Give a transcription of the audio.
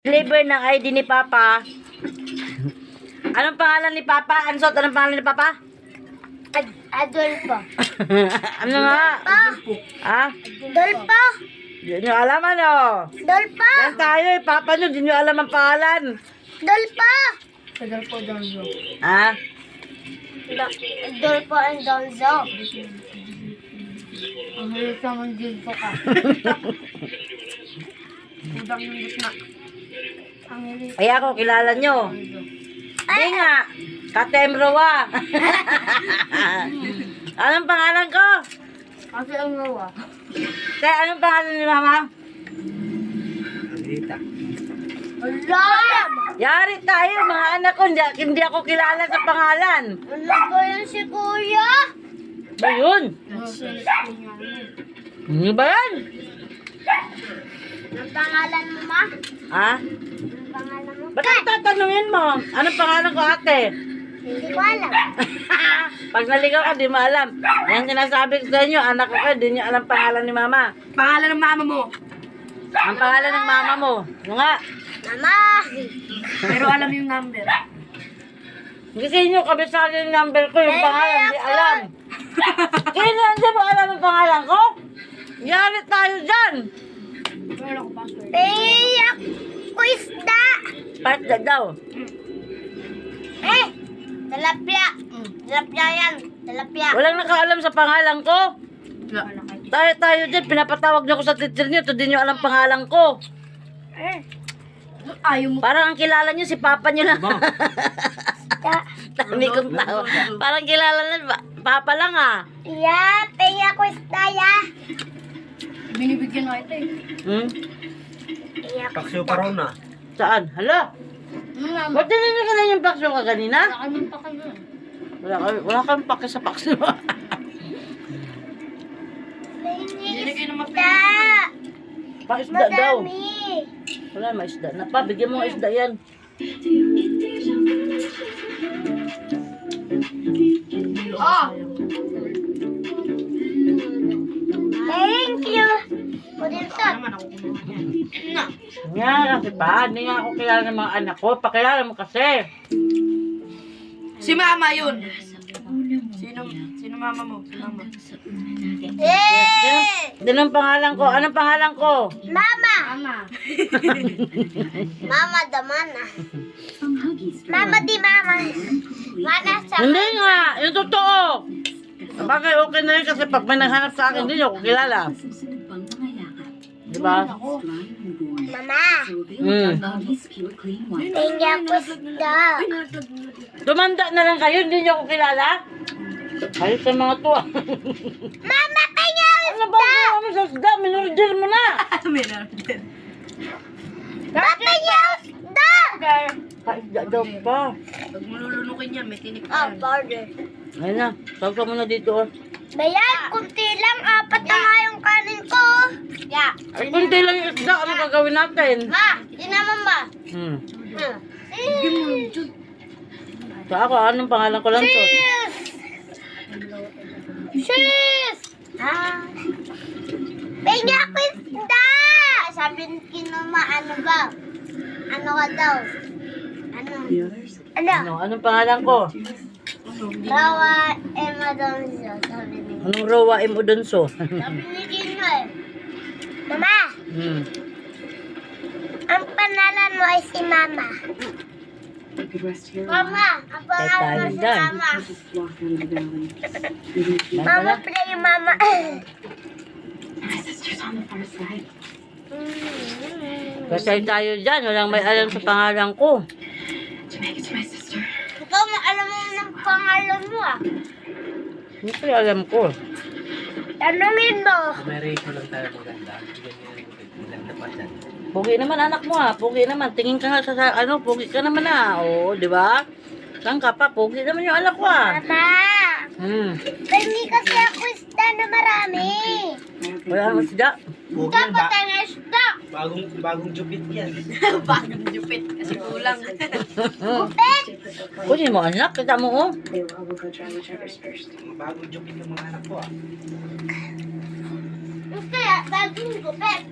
Deliver ng ID ni Papa. Anong pangalan ni Papa? Ansot, anong pangalan ni Papa? Adolfo. Ano nga? Ha? Dolpo. Hindi nyo alam ano? Dolpo. Yan tayo eh. Papa nyo, hindi nyo alam ang pangalan. Dolpo. Adolfo Donzo. Ha? Dolpo and Donzo. Ang hilig ka mong dito ka. Udang yung gitna. Ang hilig. Ay ako, kilala nyo. Hindi nga. Katem Roa. Anong pangalan ko? Kasi ang gawa. Kaya anong pangalan ni Mama? Wala. Yari tayo, mga anak ko. Hindi ako kilala sa pangalan. Ano ba yun si Kuya? Ba yun? Ano ba yan? Ang pangalan mo, ma? Ha? Ang pangalan mo? Ba't ang tatanungin mo? Anong pangalan ko, ate? Hindi ko alam. Pag naligaw ka, di mo alam. Yan sinasabi ko sa inyo, anak ko kayo, di nyo alam pangalan ni Mama. Pangalan ng mama mo. Ang pangalan ng Mama mo. Ano nga? Mama. Pero alam yung number. Kasi inyo, kabisado yung number ko, yung pangalan, di alam. Kaya hindi mo alam yung pangalan ko? Yari tayo dyan. Meron ako password. Iyak ko isda. Pasda daw. Tilapia. Tilapia yan. Tilapia. Walang nakaalam sa pangalan ko. Wala kayo. Tayo dyan, pinapatawag niyo ko sa teacher niyo, to di niyo alam pangalan ko. Ayaw mo. Parang ang kilala niyo si Papa niyo lang. Dami kong tao. Parang kilala na, Papa lang ah. Ya, penga ko isda ya. Binibigyan na ito eh. Hmm? Iyak. Paksyo pa raw na. Saan? Hala? Ano naman? Ba't dinigyan ka na yung pakso ka kanina? Wala kami pa kayo. Wala kang pake sa pakso. Hindi kayo naman Isda. Pakisda daw. Madami. Wala, maisda na pa. Bigyan mo ng isda yan. Oh! Thank you. Pudinson. Naman ako kumuha. Nga, kasi pa. Hindi nga ako kilala ng mga anak ko. Pakilala mo kasi. Si mama yun. Sino mama mo? Si mama. Yay! Din ang pangalan ko. Anong pangalan ko? Mama. Mama. Mama the mana. Mama di mama. Mana sa Hindi nga. Yung totoo. Bagay okay na yun kasi pag may naghanap sa akin, hindi niyo ako kilala. Diba? Mama. Hmm. Penga ko isda. Tumanda na lang kayo, hindi niyo ako kilala. Ayos sa mga to. Mama, penga ko Ano ba isda. ang sa isda? Minurder mo na. Meron din. Mama, penga ko isda. Kaisda daw pa. Pag malulunukin yan, may tinik Oh, pa yan. powder. Ayun na. Sawsaw mo na dito. Oh. Bayan, kunti lang. Apat na nga yung kanin ko. Ya. Ay, kunti lang yung isda. Ano gagawin natin? Ma, tinaman ba? Hmm. Hmm. So ako, anong pangalan ko lang to? Cheese! Cheese! Ah. Penga ko isda! Sabi ni Kinuma, ano ba? Ano ka daw? Ano? Ano? Ano? Anong pangalan ko? Rawa Emma Donzo, sabi ni. Anong Rowa M. Udonso? Sabi ni Kino eh. Mama, Hmm. ang panalan mo ay si Mama. Mama, ang pangalan mo si dyan. Mama. Ano Mama pala? pala yung Mama. Kasi tayo dyan. Walang may alam sa pangalan ko. Ikaw mo, alam mo ng pangalan mo ah. Hindi ko alam ko. Tanungin mo. May ratio lang tayo maganda. Bigyan niyo yung ilang dapat yan. Pugi naman anak mo ah. Pugi naman. Tingin ka nga sa ano. Pugi ka naman ah. Oo, di ba? Saan ka pa? Pugi naman yung anak ko ah. Mama, Hmm. hindi kasi ako isda na marami. Wala ang isda. Huwag yan, Dapat ang isda. bagong jupit yan. Bagong jupit kasi kulang. Kupit. Kunin mo anak. Kita mo oh. Bagong jupit yung mga anak ko ah. Kaya, bagong kupit.